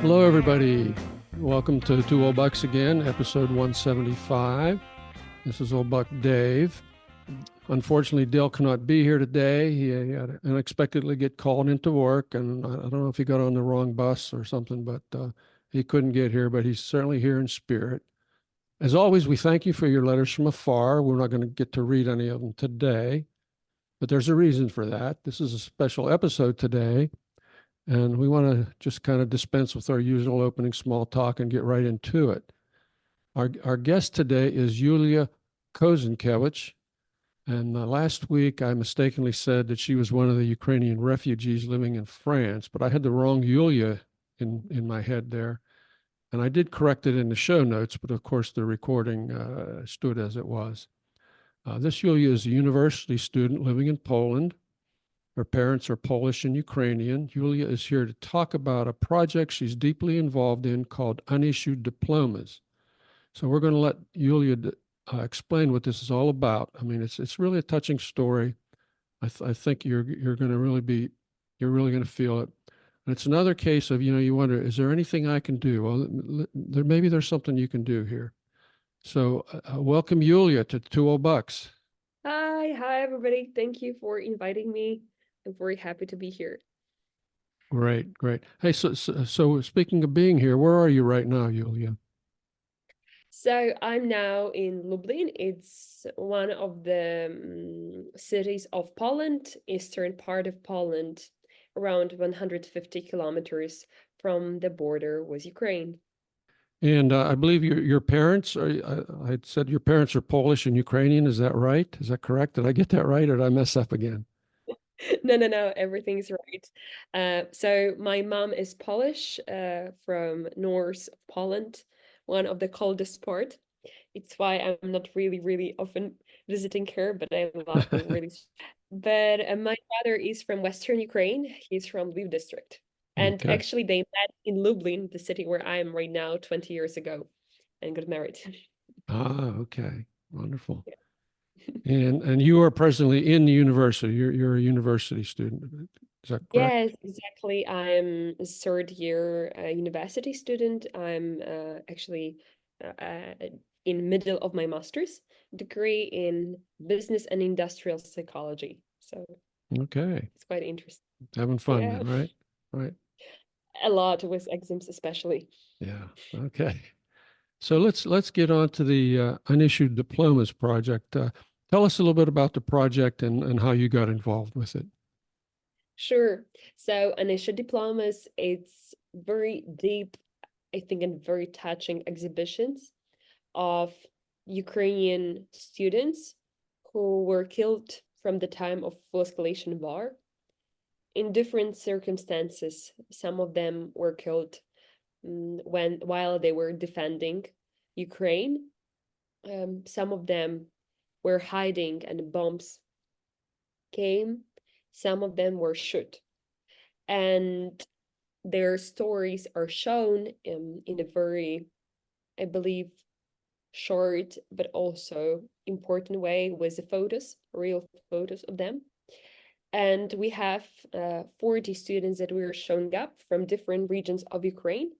Hello, everybody. Welcome to Two Old Bucks again, episode 175. This is Old Buck Dave. Unfortunately, Dale cannot be here today. He had to unexpectedly get called into work, and I don't know if he got on the wrong bus or something, but he couldn't get here, but he's certainly here in spirit. As always, we thank you for your letters from afar. We're not going to get to read any of them today, but there's a reason for that. This is a special episode today. And we want to just kind of dispense with our usual opening small talk and get right into it. Our guest today is Yulia Kozankewycz. And last week, I mistakenly said that she was one of the Ukrainian refugees living in France, but I had the wrong Yulia in my head there. And I did correct it in the show notes, but of course, the recording stood as it was. This Yulia is a university student living in Poland. Her parents are Polish and Ukrainian. Yulia is here to talk about a project she's deeply involved in called Unissued Diplomas. So we're going to let Yulia explain what this is all about. I mean, it's really a touching story. I think you're going to you're really going to feel it. And it's another case of, you wonder, is there anything I can do? Well, maybe there's something you can do here. So welcome, Yulia, to Two Old Bucks. Hi everybody. Thank you for inviting me. I'm very happy to be here. Great. Hey, so speaking of being here, where are you right now, Yulia? So I'm now in Lublin. It's one of the cities of Poland, eastern part of Poland, around 150 kilometers from the border with Ukraine. And I believe your parents are. I said your parents are Polish and Ukrainian. Is that right? Is that correct? Did I get that right, or did I mess up again? No, everything's right. So my mom is Polish, from north of Poland, one of the coldest part. It's why I'm not really often visiting her, but I love her really. But my father is from Western Ukraine. He's from Lviv district. And Okay. actually they met in Lublin, the city where I am right now, 20 years ago, and got married. Okay. Wonderful. Yeah. And you are presently in the university. You're a university student. Is that correct? Yes, exactly. I'm a third year university student. I'm actually in middle of my master's degree in business and industrial psychology. So Okay. it's quite interesting. Having fun Yeah, then, right? Right. a lot with exams especially. Yeah. Okay. So let's get on to the Unissued Diplomas Project. Tell us a little bit about the project and how you got involved with it. Sure. So Unissued Diplomas, it's very deep, I think, and very touching exhibitions of Ukrainian students who were killed from the time of full escalation war in different circumstances. Some of them were killed while they were defending Ukraine. Some of them were hiding and bombs came. Some of them were shot. And their stories are shown in a very, I believe, short but also important way with the photos, real photos of them. And we have 40 students that we are showing up from different regions of Ukraine.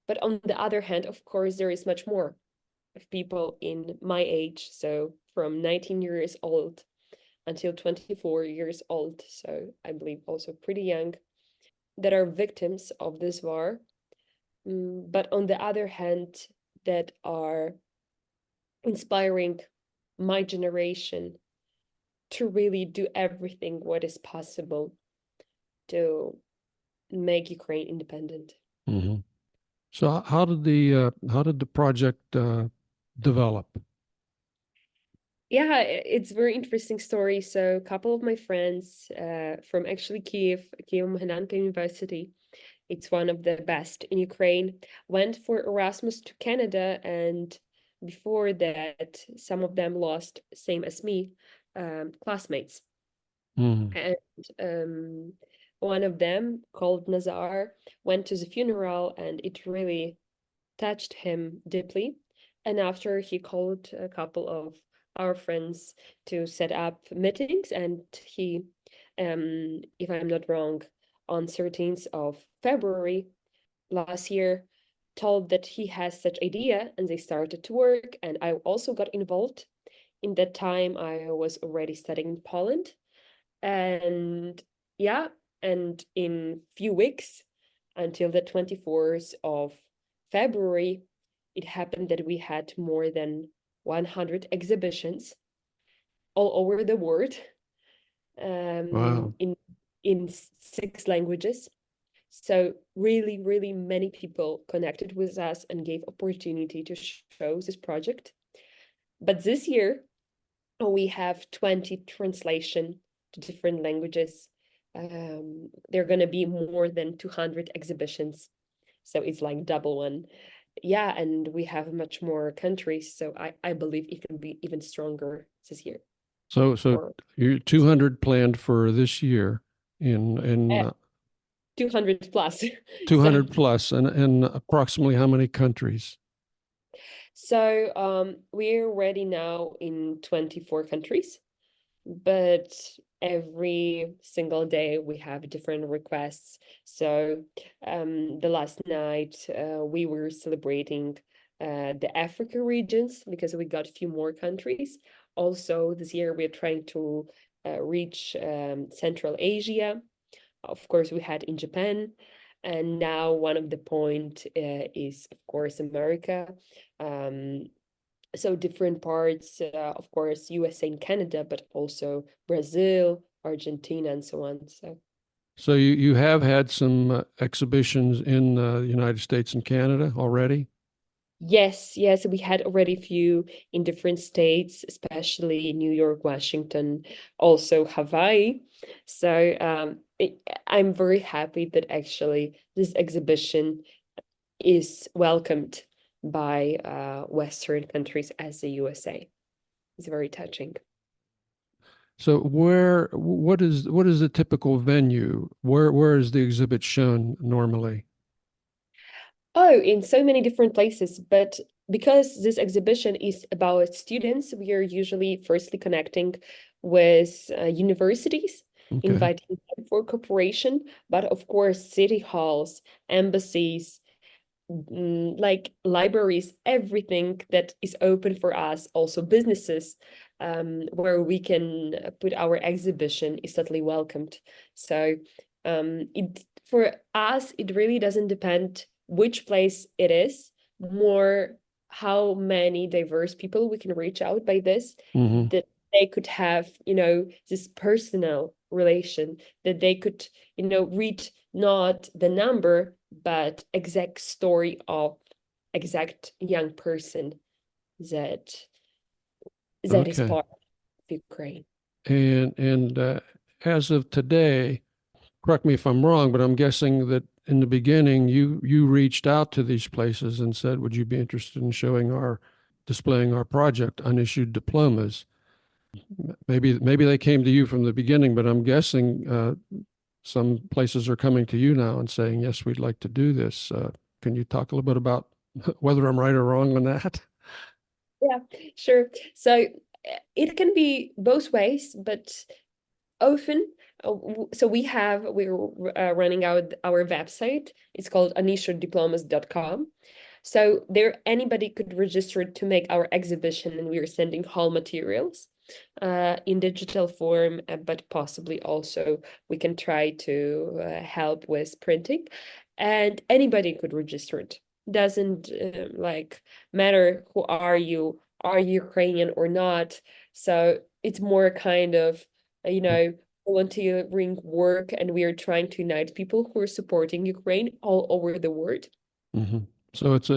But on the other hand, of course, there is much more of people in my age, so from 19 years old until 24 years old, so I believe also pretty young, that are victims of this war. But on the other hand, that are inspiring my generation to really do everything what is possible to make Ukraine independent. Mm-hmm. So how did the project develop? Yeah, it's very interesting story. So a couple of my friends from actually Kiev Mohylanka University, it's one of the best in Ukraine, went for Erasmus to Canada, and before that, some of them lost, same as me, classmates. Mm-hmm. And one of them, called Nazar, went to the funeral, and it really touched him deeply. And after he called a couple of our friends to set up meetings, and if I'm not wrong, on 13th of February, last year told that he has such idea, and they started to work, and I also got involved. In that time, I was already studying in Poland, and yeah, and in few weeks, until the 24th of February, it happened that we had more than 100 exhibitions all over the world, Wow. in 6 languages. So really, really many people connected with us and gave opportunity to show this project. But this year, we have 20 translation to different languages. There are going to be more than 200 exhibitions. So it's like double one. Yeah, and we have much more countries. So I believe it can be even stronger this year. So Or you 200 planned for this year in uh, 200 plus. So 200 plus and approximately how many countries? we're already now in 24 countries, but every single day we have different requests. So the last night we were celebrating the Africa regions because we got a few more countries. Also, this year we're trying to reach Central Asia. Of course, we had in Japan, and now one of the point is, of course, America. Um, so different parts, of course, USA and Canada, but also Brazil, Argentina, and so on. So So you have had some exhibitions in the United States and Canada already? yes, yes, we had already a few in different states, especially New York, Washington, also Hawaii. So I'm very happy that actually this exhibition is welcomed by Western countries as the USA. It's very touching. So what is the typical venue? Where is the exhibit shown normally? Oh, in so many different places, but because this exhibition is about students, we are usually firstly connecting with universities, Okay. inviting them for cooperation, but of course, city halls, embassies, like libraries, everything that is open for us, also businesses, where we can put our exhibition is totally welcomed. So it for us, it really doesn't depend which place it is, more how many diverse people we can reach out by this, Hmm. that they could have, this personal relation, that they could, read not the number, but exact story of exact young person that is Okay. part of Ukraine. And as of today, correct me if I'm wrong, but I'm guessing that in the beginning you reached out to these places and said, "Would you be interested in displaying our project, Unissued Diplomas?" Maybe they came to you from the beginning, but I'm guessing some places are coming to you now and saying, "Yes, we'd like to do this." Can you talk a little bit about whether I'm right or wrong on that? Yeah, sure. So it can be both ways, but often, so we're running our website. It's called unissueddiplomas.com. So there anybody could register to make our exhibition, and we are sending hall materials in digital form, but possibly also we can try to help with printing, and anybody could register it. Doesn't like matter who are you Ukrainian or not. So it's more kind of, volunteering work, and we are trying to unite people who are supporting Ukraine all over the world. Hmm. So it's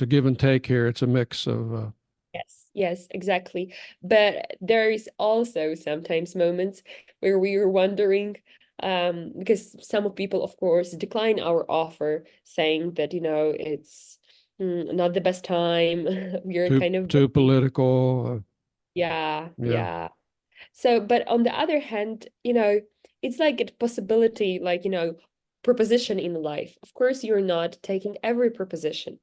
a give and take here. It's a mix of Yes, yes, exactly. But there is also sometimes moments where we are wondering, because some people, of course, decline our offer, saying that, it's not the best time. We're too kind of too busy. political. Yeah, Yeah. yeah. So, but on the other hand, it's like a possibility, like, proposition in life. Of course, you're not taking every proposition,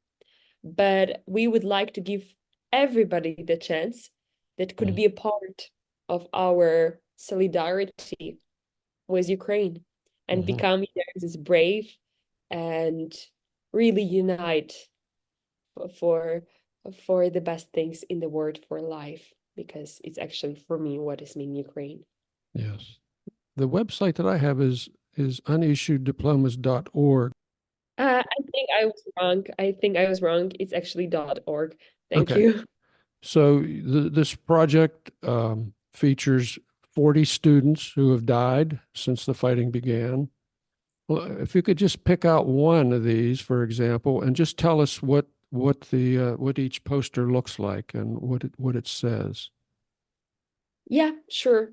but we would like to give everybody the chance that could be a part of our solidarity with Ukraine and Mm-hmm. become, this brave and really unite for for the best things in the world for life, because it's actually for me what is mean Ukraine. Yes. The website that I have is unissueddiplomas.org. I think I was wrong. I think I was wrong. It's actually .org. Thank Okay. you. So this project features 40 students who have died since the fighting began. Well, if you could just pick out one of these, for example, and just tell us what each poster looks like and what it says. Yeah, sure.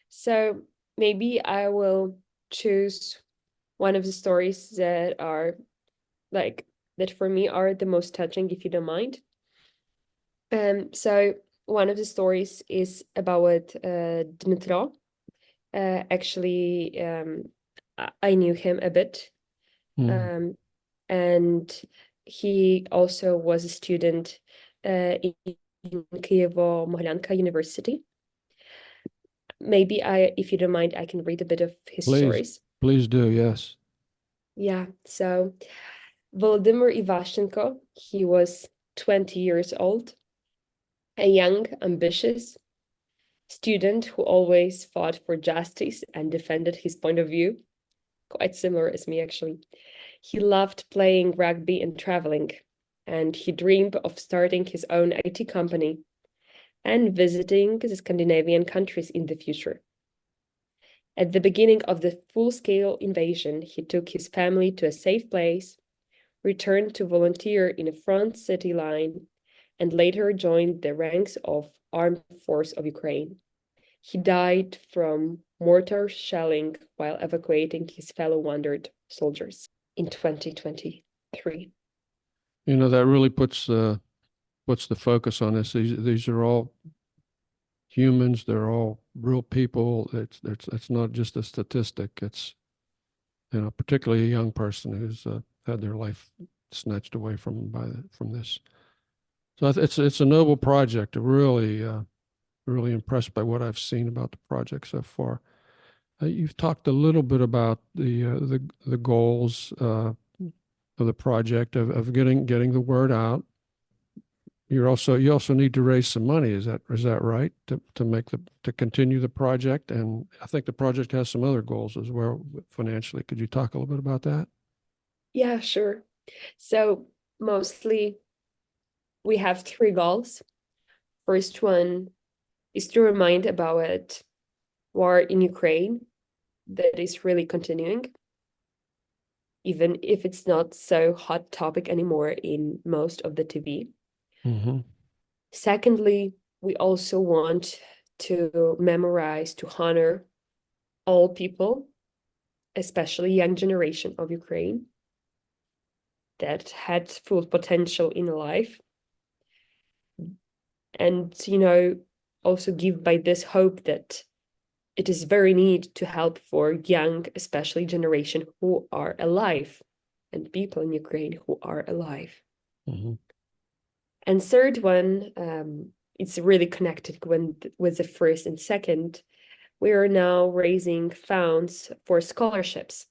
So maybe I will choose one of the stories that are like that for me are the most touching, if you don't mind. So one of the stories is about Dmitro. Actually, I knew him a bit, Mm. um, and he also was a student in Kyivo-Mogilyanka University. Maybe if you don't mind, I can read a bit of his Please, stories. please do. Yes. Yeah, so Volodymyr Ivashchenko, he was 20 years old, a young, ambitious student who always fought for justice and defended his point of view, quite similar as me, actually. He loved playing rugby and traveling, and he dreamed of starting his own IT company and visiting the Scandinavian countries in the future. At the beginning of the full-scale invasion, he took his family to a safe place, returned to volunteer in a front city line, and later joined the ranks of Armed Force of Ukraine. He died from mortar shelling while evacuating his fellow wounded soldiers in 2023. You know, that really puts the focus on this. These are all humans. They're all real people. It's not just a statistic. It's, you know, particularly a young person who's had their life snatched away from this. So it's a noble project. Really really impressed by what I've seen about the project so far. You've talked a little bit about the goals of the project of getting the word out. You also need to raise some money. Is that right, to make to continue the project? And I think the project has some other goals as well financially. Could you talk a little bit about that? Yeah, sure. So mostly we have three goals. First one is to remind about war in Ukraine that is really continuing, even if it's not so hot topic anymore in most of the TV. Mm-hmm. Secondly, we also want to memorize, to honor all people, especially young generation of Ukraine that had full potential in life. And, also give by this hope that it is very need to help for young, especially generation who are alive and people in Ukraine who are alive. Mm-hmm. And third one, it's really connected with the first and second. We are now raising funds for scholarships.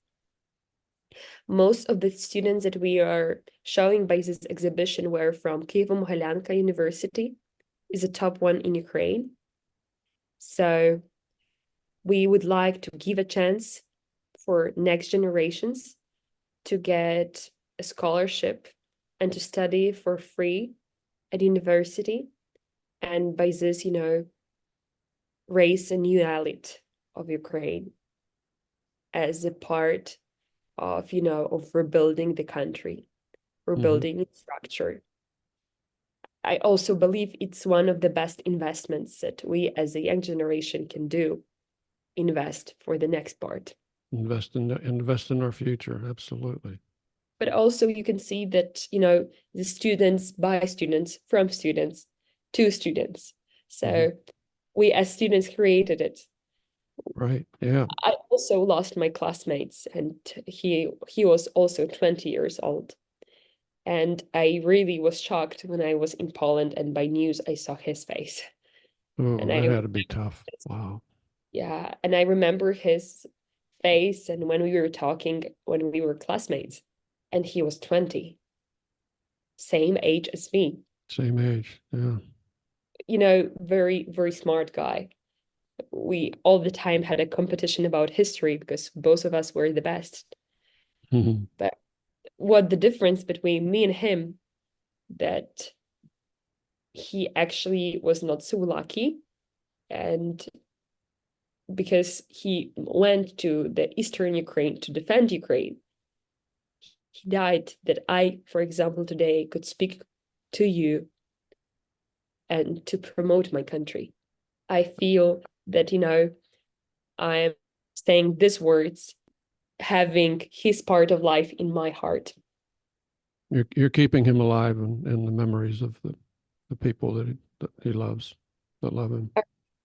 Most of the students that we are showing by this exhibition were from Kyivo-Mogilyanka University, is a top one in Ukraine. So we would like to give a chance for next generations to get a scholarship and to study for free at university. And by this, raise a new elite of Ukraine as a part of rebuilding the country, Mm-hmm. rebuilding its structure. I also believe it's one of the best investments that we as a young generation can do, invest for the next part. Invest in our future. Absolutely. But also you can see that, the students by students, from students to students. Mm-hmm. So we as students created it. Right. Yeah. I also lost my classmates, and he was also 20 years old. And I really was shocked when I was in Poland and by news I saw his face. Oh, And that had to be tough. Wow. yeah, and I remember his face and when we were talking when we were classmates. and he was 20, same age as me. Same age. Yeah. Very, very smart guy. We all the time had a competition about history because both of us were the best. Mhm. But what the difference between me and him, that he actually was not so lucky, and because he went to the eastern Ukraine to defend Ukraine, he died that I, for example, today could speak to you and to promote my country. I feel that, I'm saying these words, having his part of life in my heart. You're keeping him alive in the memories of the people that he loves, that love him.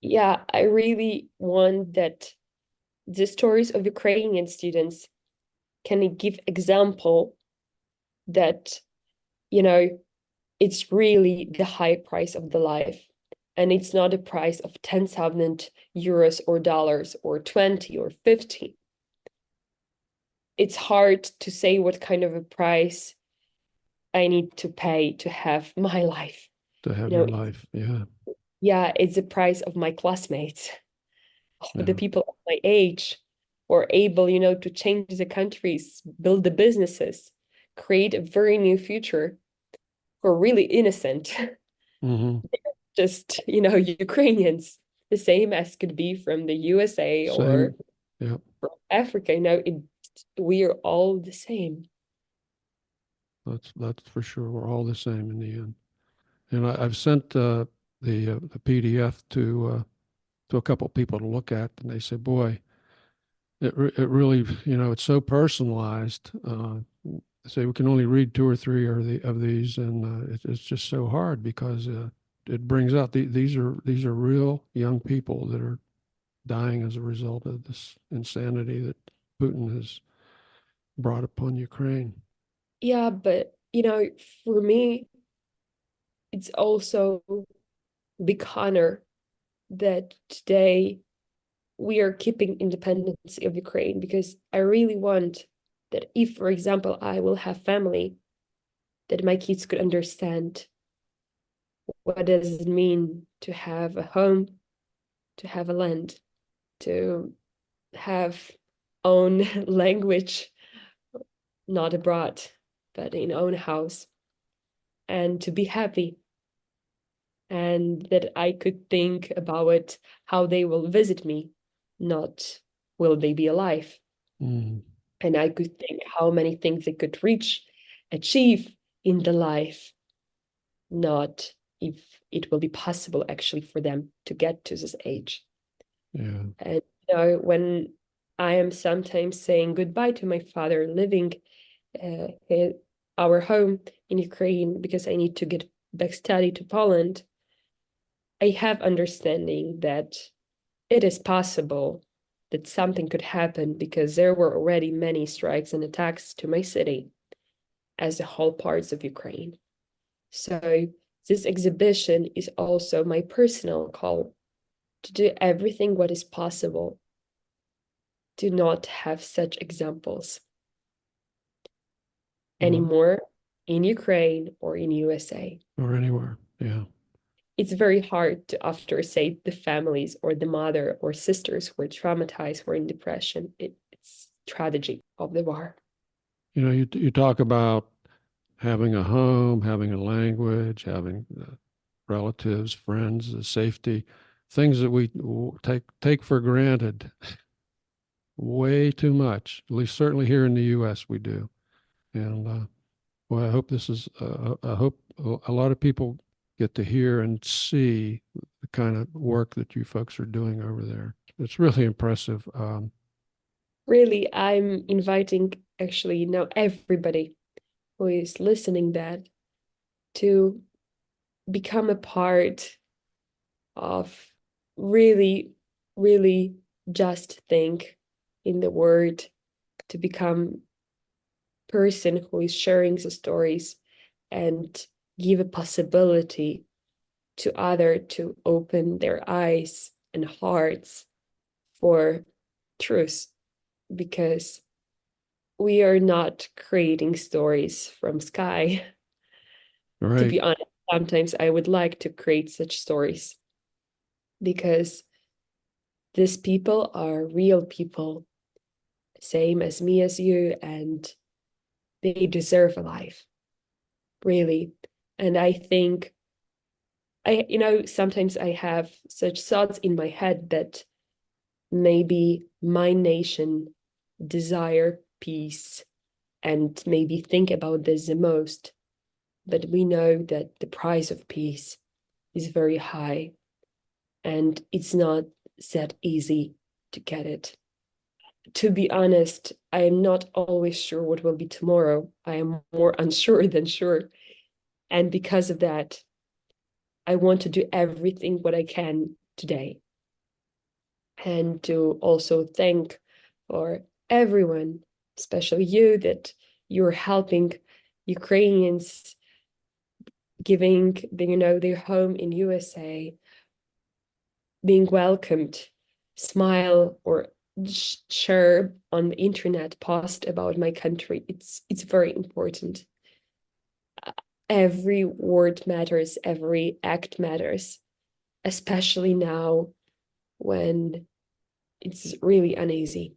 Yeah, I really want that the stories of Ukrainian students can give example that, it's really the high price of the life. And it's not a price of 10,000 euros or dollars or 20 or 50. It's hard to say what kind of a price I need to pay to have my life. To have You know, your life. Yeah. yeah, it's the price of my classmates, of the Yeah. people of my age who are able, to change the countries, build the businesses, create a very new future, who are really innocent. Hmm. Just, Ukrainians, the same as could be from the USA or Same. Yeah. from Africa. We are all the same. That's for sure. We're all the same in the end. And I've sent the PDF to a couple people to look at, and they say, "Boy, it really, it's so personalized." Say we can only read two or three of these, and it's just so hard because it brings out these are real young people that are dying as a result of this insanity that Putin has brought upon Ukraine. Yeah, but for me, it's also a big honor that today we are keeping independence of Ukraine, because I really want that if, for example, I will have family, that my kids could understand what does it mean to have a home, to have a land, to have own language, not abroad, but in own house, and to be happy. And that I could think about how they will visit me, not will they be alive. Mm, And I could think how many things they could reach, achieve in the life, not if it will be possible actually for them to get to this age. yeah. And when I am sometimes saying goodbye to my father, leaving our home in Ukraine because I need to get back study to Poland, I have understanding that it is possible that something could happen, because there were already many strikes and attacks to my city as the whole parts of Ukraine. So this exhibition is also my personal call to do everything what is possible to not have such examples Well, anymore in Ukraine or in USA. or anywhere. Yeah. It's very hard to after say the families or the mother or sisters who are traumatized, who are in depression. It's tragedy of the war. You talk about having a home, having a language, having relatives, friends, safety, things that we take for granted way too much. At least certainly here in the U.S. we do. And well, I hope this is. I hope a lot of people get to hear and see the kind of work that you folks are doing over there. It's really impressive. Really, I'm inviting actually now everybody who is listening that to become a part of really, really just think in the word, to become person who is sharing the stories and give a possibility to other to open their eyes and hearts for truth, because we are not creating stories from sky. To be Right. honest, sometimes I would like to create such stories because these people are real people, same as me as you, and they deserve a life, really. And I think sometimes I have such thoughts in my head that maybe my nation desire peace and maybe think about this the most. But we know that the price of peace is very high and it's not that easy to get it. To be honest, I am not always sure what will be tomorrow. I am more unsure than sure. And because of that, I want to do everything what I can today. And to also thank for everyone, especially you, that you're helping Ukrainians giving their home in USA, being welcomed, smile or share on the internet post about my country. It's very important. Every word matters, every act matters, especially now when it's really uneasy.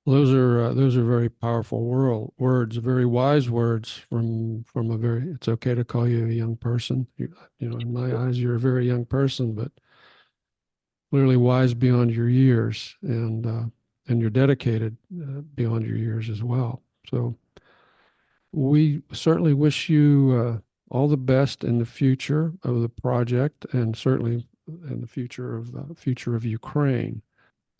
Those are very powerful words, very wise words from a very. It's okay to call you a young person. In my eyes, you're a very young person, but clearly wise beyond your years, and you're dedicated beyond your years as well. So we certainly wish you all the best in the future of the project, and certainly in the future of Ukraine.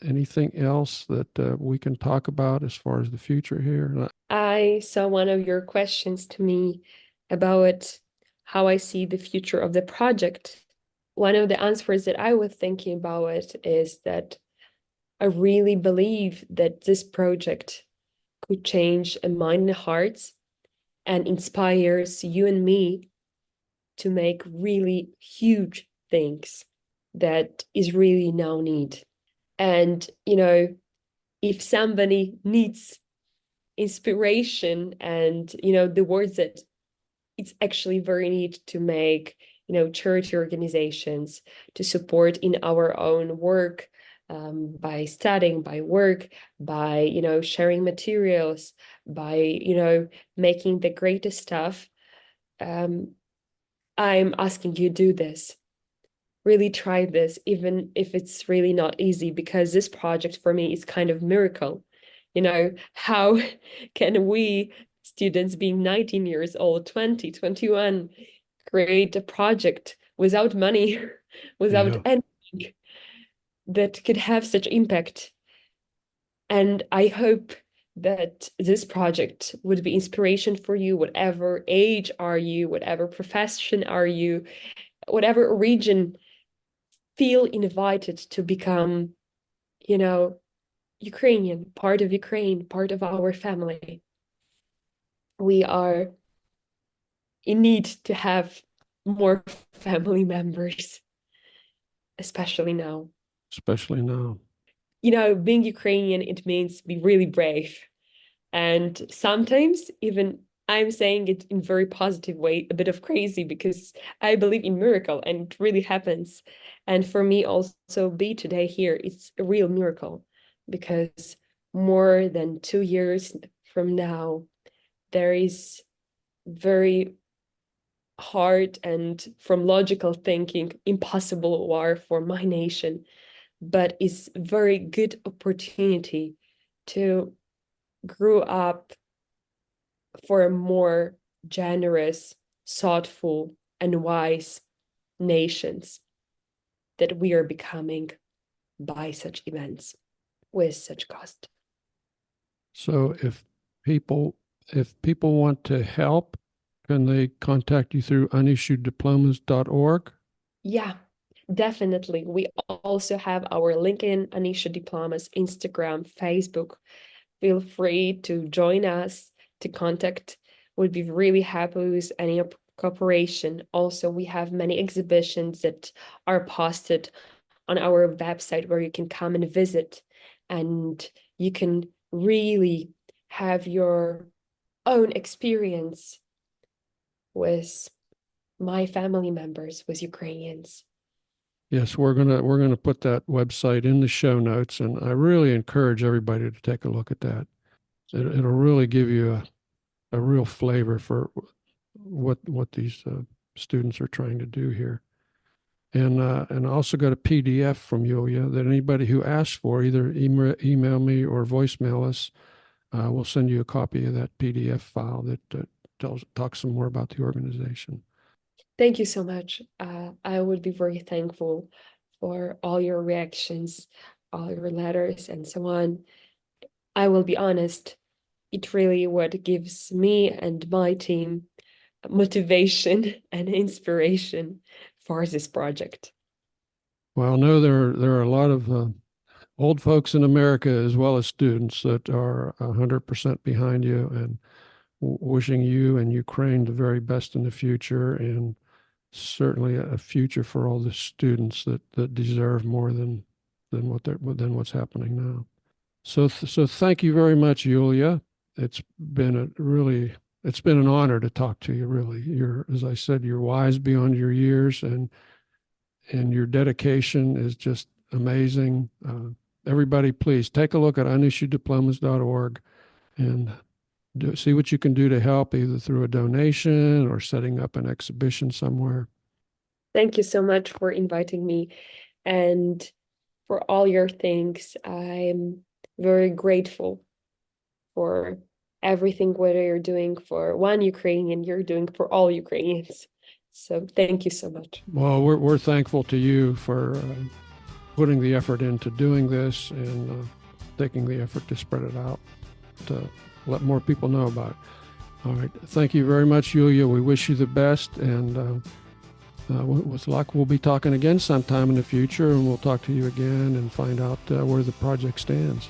Anything else that we can talk about as far as the future here? I saw one of your questions to me about how I see the future of the project. One of the answers that I was thinking about it is that I really believe that this project could change a mind and hearts and inspires you and me to make really huge things that is really now need. And, if somebody needs inspiration and, the words that it's actually very neat to make, charity organizations to support in our own work, by studying, by work, by, sharing materials, by, making the greatest stuff. I'm asking you do this. Really try this, even if it's really not easy, because this project for me is kind of miracle. How can we students being 19 years old, 20, 21, create a project without money, without Yeah, anything that could have such impact? And I hope that this project would be inspiration for you, whatever age are you, whatever profession are you, whatever region, feel invited to become, Ukrainian, part of Ukraine, part of our family. We are in need to have more family members, especially now. especially now. Being Ukrainian, it means be really brave. And sometimes even I'm saying it in very positive way, a bit of crazy, because I believe in miracle and it really happens. And for me also be today here, it's a real miracle, because more than 2 years from now, there is very hard and from logical thinking impossible war for my nation, but it's very good opportunity to grow up for a more generous, thoughtful, and wise nations that we are becoming by such events with such cost. So if people want to help, can they contact you through unissueddiplomas.org? Yeah, definitely. We also have our LinkedIn, Unissued Diplomas, Instagram, Facebook. Feel free to join us, to contact. Would be really happy with any cooperation. Also, we have many exhibitions that are posted on our website where you can come and visit, and you can really have your own experience with my family members, with Ukrainians. Yes, we're gonna put that website in the show notes, and I really encourage everybody to take a look at that. It'll really give you a real flavor for what these students are trying to do here. And I also got a PDF from Yulia that anybody who asks for, either email me or voicemail us. We'll send you a copy of that PDF file that talks some more about the organization. Thank you so much. I would be very thankful for all your reactions, all your letters, and so on. I will be honest, it really what gives me and my team motivation and inspiration for this project. Well, no, there are a lot of old folks in America as well as students that are 100% behind you and wishing you and Ukraine the very best in the future, and certainly a future for all the students that deserve more than what's happening now. So thank you very much, Yulia. It's been an honor to talk to you. Really, as I said, you're wise beyond your years, and your dedication is just amazing. Everybody, please take a look at unissueddiplomas.org and see what you can do to help, either through a donation or setting up an exhibition somewhere. Thank you so much for inviting me and for all your things. I'm very grateful for everything, whether you're doing for one Ukrainian, you're doing for all Ukrainians. So thank you so much. Well, we're thankful to you for putting the effort into doing this and taking the effort to spread it out, to let more people know about it. All right. Thank you very much, Yulia. We wish you the best, and with luck, we'll be talking again sometime in the future, and we'll talk to you again and find out where the project stands.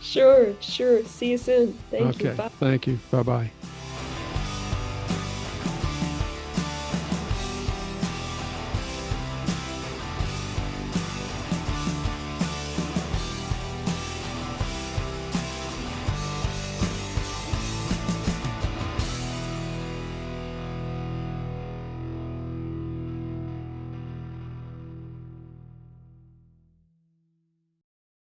Sure. See you soon. Thank you. Okay. Bye. Thank you. Bye-bye.